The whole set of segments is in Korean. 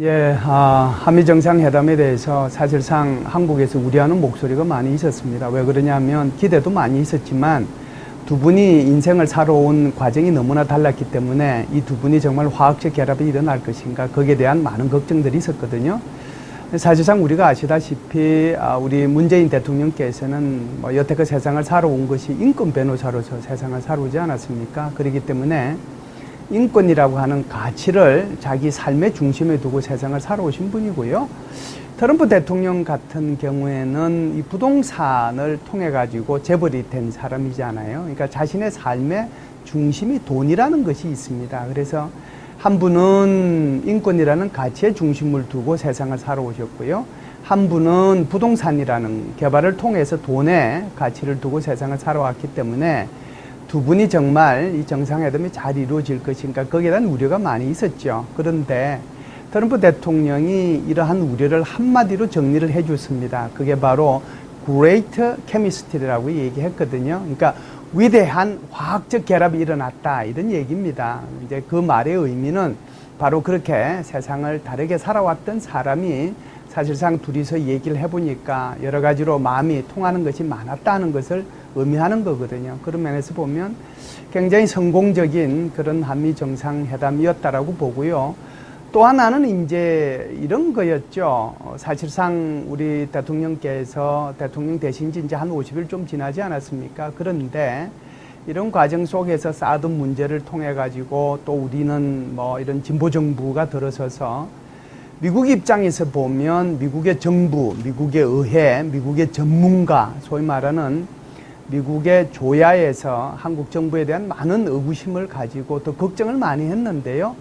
한미 정상회담에 대해서 사실상 한국에서 우려하는 목소리가 많이 있었습니다. 왜 그러냐면 기대도 많이 있었지만 두 분이 인생을 살아온 과정이 너무나 달랐기 때문에 이 두 분이 정말 화학적 결합이 일어날 것인가 거기에 대한 많은 걱정들이 있었거든요. 사실상 우리가 아시다시피 우리 문재인 대통령께서는 여태껏 세상을 살아온 것이 인권 변호사로서 세상을 살아오지 않았습니까? 그렇기 때문에 인권이라고 하는 가치를 자기 삶의 중심에 두고 세상을 살아오신 분이고요. 트럼프 대통령 같은 경우에는 이 부동산을 통해 가지고 재벌이 된 사람이잖아요. 그러니까 자신의 삶의 중심이 돈이라는 것이 있습니다. 그래서 한 분은 인권이라는 가치의 중심을 두고 세상을 살아오셨고요. 한 분은 부동산이라는 개발을 통해서 돈의 가치를 두고 세상을 살아왔기 때문에 두 분이 정말 이 정상회담이 잘 이루어질 것인가 거기에 대한 우려가 많이 있었죠. 그런데 트럼프 대통령이 이러한 우려를 한마디로 정리를 해 줬습니다. 그게 바로 Great Chemistry라고 얘기했거든요. 그러니까 위대한 화학적 결합이 일어났다 이런 얘기입니다. 이제 그 말의 의미는 바로 그렇게 세상을 다르게 살아왔던 사람이 사실상 둘이서 얘기를 해보니까 여러 가지로 마음이 통하는 것이 많았다는 것을 의미하는 거거든요. 그런 면에서 보면 굉장히 성공적인 그런 한미 정상회담이었다라고 보고요. 또 하나는 이제 이런 거였죠. 사실상 우리 대통령께서 대통령 되신 지 이제 한 50일 좀 지나지 않았습니까? 그런데 이런 과정 속에서 쌓던 문제를 통해 가지고 또 우리는 이런 진보 정부가 들어서서 미국 입장에서 보면 미국의 정부, 미국의 의회, 미국의 전문가, 소위 말하는 미국의 조야에서 한국 정부에 대한 많은 의구심을 가지고 또 걱정을 많이 했는데요.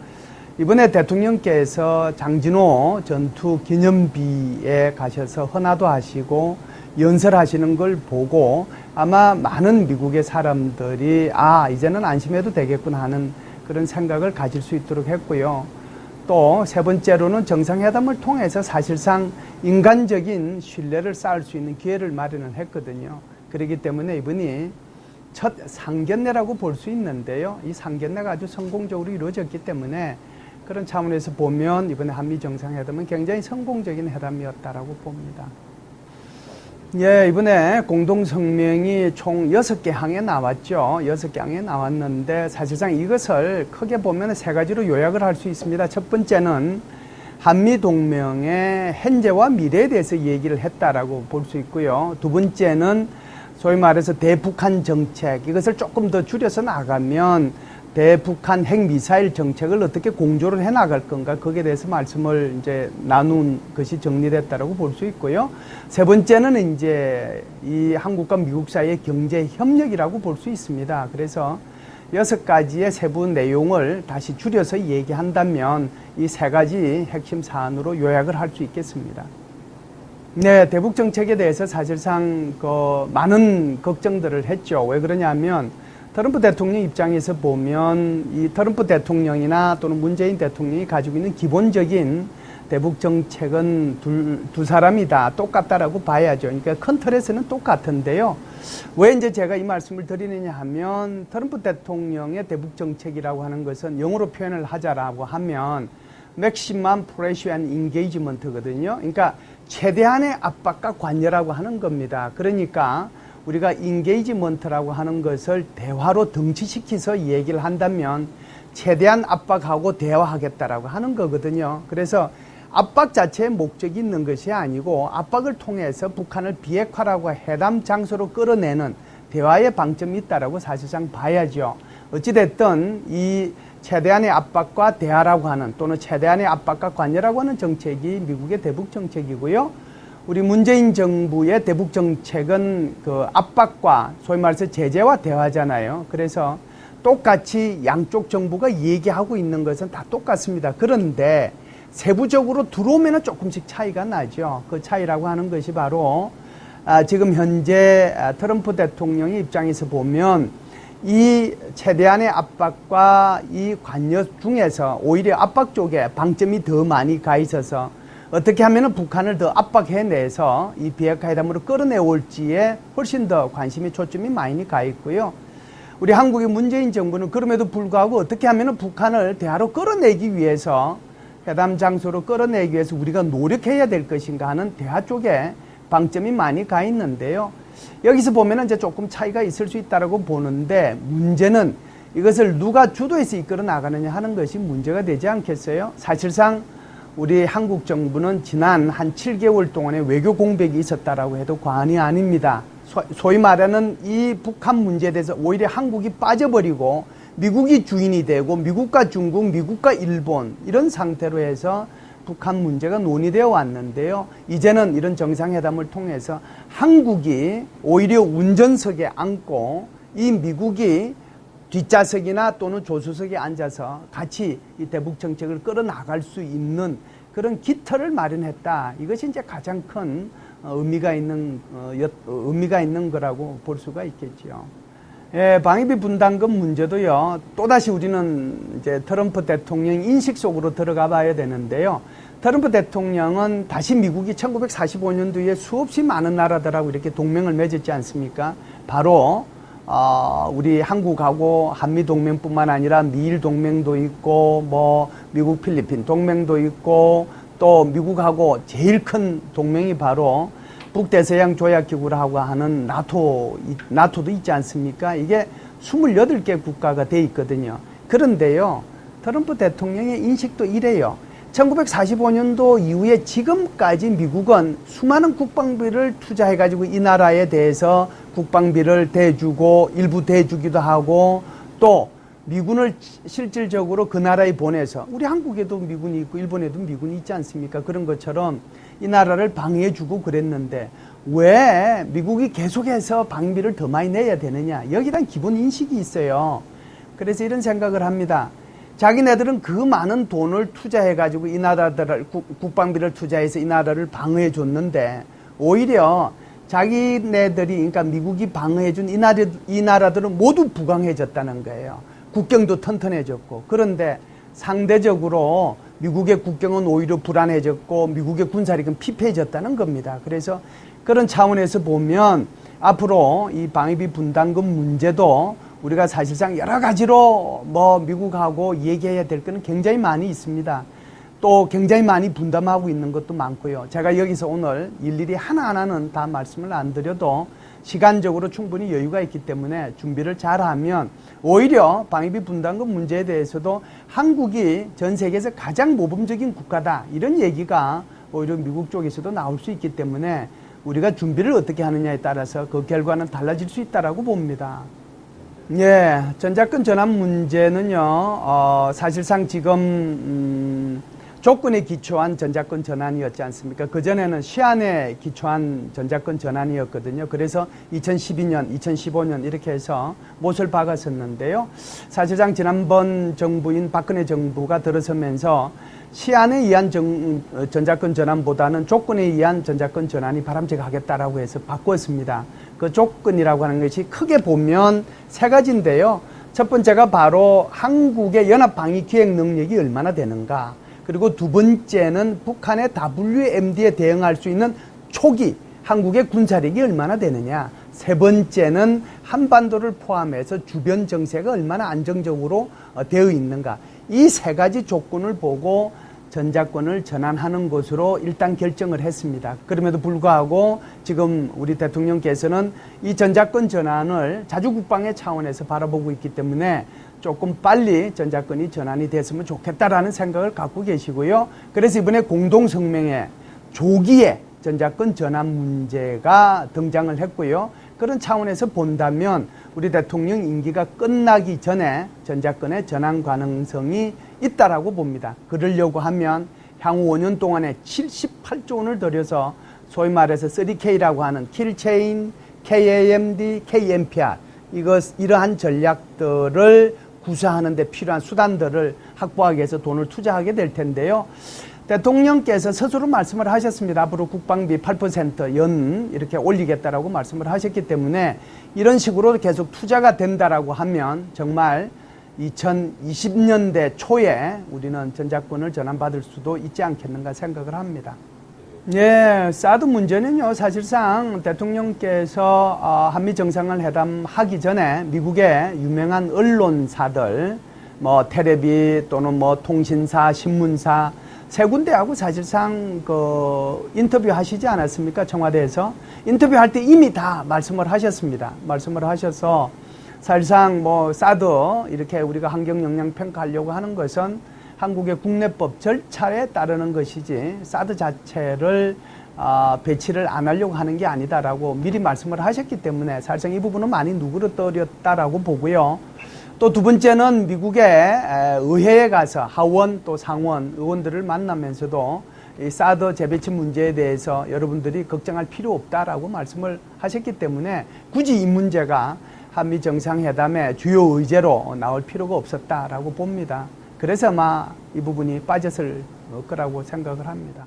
이번에 대통령께서 장진호 전투 기념비에 가셔서 헌화도 하시고 연설하시는 걸 보고 아마 많은 미국의 사람들이 이제는 안심해도 되겠구나 하는 그런 생각을 가질 수 있도록 했고요. 또 세 번째로는 정상회담을 통해서 사실상 인간적인 신뢰를 쌓을 수 있는 기회를 마련을 했거든요. 그렇기 때문에 이번이 첫 상견례라고 볼 수 있는데요. 이 상견례가 아주 성공적으로 이루어졌기 때문에 그런 차원에서 보면 이번에 한미 정상회담은 굉장히 성공적인 회담이었다라고 봅니다. 이번에 공동성명이 총 6개 항에 나왔죠. 6개 항에 나왔는데 사실상 이것을 크게 보면 세 가지로 요약을 할 수 있습니다. 첫 번째는 한미동맹의 현재와 미래에 대해서 얘기를 했다라고 볼 수 있고요. 두 번째는 소위 말해서 대북한 정책, 이것을 조금 더 줄여서 나가면 대북한 핵미사일 정책을 어떻게 공조를 해 나갈 건가 거기에 대해서 말씀을 이제 나눈 것이 정리됐다라고 볼 수 있고요. 세 번째는 이제 이 한국과 미국 사이의 경제 협력이라고 볼 수 있습니다. 그래서 6가지의 세부 내용을 다시 줄여서 얘기한다면 이 세 가지 핵심 사안으로 요약을 할 수 있겠습니다. 대북 정책에 대해서 사실상 많은 걱정들을 했죠. 왜 그러냐면 트럼프 대통령 입장에서 보면 이 트럼프 대통령이나 또는 문재인 대통령이 가지고 있는 기본적인 대북 정책은 두 사람이 다 똑같다라고 봐야죠. 그러니까 큰 틀에서는 똑같은데요. 왜 이제 제가 이 말씀을 드리느냐 하면 트럼프 대통령의 대북 정책이라고 하는 것은 영어로 표현을 하자라고 하면 Maximum Pressure and Engagement거든요. 그러니까 최대한의 압박과 관여라고 하는 겁니다. 그러니까 우리가 인게이지먼트라고 하는 것을 대화로 등치시켜서 얘기를 한다면 최대한 압박하고 대화하겠다라고 하는 거거든요. 그래서 압박 자체의 목적이 있는 것이 아니고 압박을 통해서 북한을 비핵화라고 회담 장소로 끌어내는 대화의 방점이 있다라고 사실상 봐야죠. 어찌됐든 이 최대한의 압박과 대화라고 하는 또는 최대한의 압박과 관여라고 하는 정책이 미국의 대북 정책이고요. 우리 문재인 정부의 대북 정책은 그 압박과 소위 말해서 제재와 대화잖아요. 그래서 똑같이 양쪽 정부가 얘기하고 있는 것은 다 똑같습니다. 그런데 세부적으로 들어오면 조금씩 차이가 나죠. 그 차이라고 하는 것이 바로 지금 현재 트럼프 대통령의 입장에서 보면 이 최대한의 압박과 이 관여 중에서 오히려 압박 쪽에 방점이 더 많이 가 있어서 어떻게 하면 북한을 더 압박해내서 이 비핵화 회담으로 끌어내올지에 훨씬 더 관심이 초점이 많이 가 있고요. 우리 한국의 문재인 정부는 그럼에도 불구하고 어떻게 하면 북한을 대화로 끌어내기 위해서 회담 장소로 끌어내기 위해서 우리가 노력해야 될 것인가 하는 대화 쪽에 방점이 많이 가 있는데요. 여기서 보면은 이제 조금 차이가 있을 수 있다고 보는데, 문제는 이것을 누가 주도해서 이끌어 나가느냐 하는 것이 문제가 되지 않겠어요? 사실상 우리 한국 정부는 지난 한 7개월 동안에 외교 공백이 있었다라고 해도 과언이 아닙니다. 소위 말하는 이 북한 문제에 대해서 오히려 한국이 빠져버리고 미국이 주인이 되고 미국과 중국, 미국과 일본 이런 상태로 해서 북한 문제가 논의되어 왔는데요. 이제는 이런 정상회담을 통해서 한국이 오히려 운전석에 앉고 이 미국이 뒷좌석이나 또는 조수석에 앉아서 같이 이 대북 정책을 끌어나갈 수 있는 그런 기틀을 마련했다. 이것이 이제 가장 큰 의미가 있는 거라고 볼 수가 있겠지요. 예, 방위비 분담금 문제도요. 또다시 우리는 이제 트럼프 대통령 인식 속으로 들어가 봐야 되는데요. 트럼프 대통령은 다시 미국이 1945년도에 수없이 많은 나라들하고 이렇게 동맹을 맺었지 않습니까? 바로 우리 한국하고 한미 동맹뿐만 아니라 미일 동맹도 있고 뭐 미국 필리핀 동맹도 있고 또 미국하고 제일 큰 동맹이 바로 북대서양 조약기구라고 하는 나토도 있지 않습니까? 이게 28개 국가가 돼 있거든요. 그런데요, 트럼프 대통령의 인식도 이래요. 1945년도 이후에 지금까지 미국은 수많은 국방비를 투자해가지고 이 나라에 대해서 국방비를 대주고 일부 대주기도 하고 또 미군을 실질적으로 그 나라에 보내서 우리 한국에도 미군이 있고 일본에도 미군이 있지 않습니까? 그런 것처럼 이 나라를 방해해주고 그랬는데 왜 미국이 계속해서 방비를 더 많이 내야 되느냐? 여기에 대한 기본 인식이 있어요. 그래서 이런 생각을 합니다. 자기네들은 그 많은 돈을 투자해가지고 이 나라들을 국방비를 투자해서 이 나라를 방어해 줬는데 오히려 자기네들이 그러니까 미국이 방어해 준 이 나라들은 모두 부강해졌다는 거예요. 국경도 튼튼해졌고 그런데 상대적으로 미국의 국경은 오히려 불안해졌고 미국의 군사력은 피폐해졌다는 겁니다. 그래서 그런 차원에서 보면 앞으로 이 방위비 분담금 문제도 우리가 사실상 여러 가지로 뭐 미국하고 얘기해야 될 거는 굉장히 많이 있습니다. 또 굉장히 많이 분담하고 있는 것도 많고요. 제가 여기서 오늘 일일이 하나하나는 다 말씀을 안 드려도 시간적으로 충분히 여유가 있기 때문에 준비를 잘하면 오히려 방위비 분담금 문제에 대해서도 한국이 전 세계에서 가장 모범적인 국가다 이런 얘기가 오히려 미국 쪽에서도 나올 수 있기 때문에 우리가 준비를 어떻게 하느냐에 따라서 그 결과는 달라질 수 있다라고 봅니다. 예, 전자권 전환 문제는요, 사실상 지금, 조건에 기초한 전자권 전환이었지 않습니까? 그전에는 시한에 기초한 전자권 전환이었거든요. 그래서 2012년, 2015년 이렇게 해서 못을 박았었는데요. 사실상 지난번 정부인 박근혜 정부가 들어서면서 시한에 의한 전자권 전환보다는 조건에 의한 전자권 전환이 바람직하겠다라고 해서 바꿨습니다. 그 조건이라고 하는 것이 크게 보면 세 가지인데요. 첫 번째가 바로 한국의 연합 방위 기획 능력이 얼마나 되는가. 그리고 두 번째는 북한의 WMD에 대응할 수 있는 초기 한국의 군사력이 얼마나 되느냐. 세 번째는 한반도를 포함해서 주변 정세가 얼마나 안정적으로 되어 있는가. 이 세 가지 조건을 보고 전자권을 전환하는 것으로 일단 결정을 했습니다. 그럼에도 불구하고 지금 우리 대통령께서는 이 전자권 전환을 자주국방의 차원에서 바라보고 있기 때문에 조금 빨리 전자권이 전환이 됐으면 좋겠다라는 생각을 갖고 계시고요. 그래서 이번에 공동성명에 조기에 전자권 전환 문제가 등장을 했고요. 그런 차원에서 본다면 우리 대통령 임기가 끝나기 전에 전자권의 전환 가능성이 있다라고 봅니다. 그러려고 하면 향후 5년 동안에 78조 원을 들여서 소위 말해서 3K라고 하는 킬체인, KAMD, KMPR 이러한 전략들을 구사하는 데 필요한 수단들을 확보하기 위해서 돈을 투자하게 될 텐데요. 대통령께서 스스로 말씀을 하셨습니다. 앞으로 국방비 8% 연 이렇게 올리겠다라고 말씀을 하셨기 때문에 이런 식으로 계속 투자가 된다라고 하면 정말 2020년대 초에 우리는 전자권을 전환받을 수도 있지 않겠는가 생각을 합니다. 예, 사드 문제는요, 사실상 대통령께서 한미 정상회담 하기 전에 미국의 유명한 언론사들, 뭐 테레비 또는 뭐 통신사, 신문사 세 군데하고 사실상 그 인터뷰 하시지 않았습니까? 청와대에서. 인터뷰할 때 이미 다 말씀을 하셨습니다. 말씀을 하셔서 사실상 뭐 사드 이렇게 우리가 환경 영향 평가하려고 하는 것은 한국의 국내법 절차에 따르는 것이지 사드 자체를 배치를 안 하려고 하는 게 아니다라고 미리 말씀을 하셨기 때문에 사실상 이 부분은 많이 누그러뜨렸다라고 보고요. 또 두 번째는 미국의 의회에 가서 하원 또 상원 의원들을 만나면서도 이 사드 재배치 문제에 대해서 여러분들이 걱정할 필요 없다라고 말씀을 하셨기 때문에 굳이 이 문제가 한미 정상회담의 주요 의제로 나올 필요가 없었다라고 봅니다. 그래서 아마 이 부분이 빠졌을 거라고 생각을 합니다.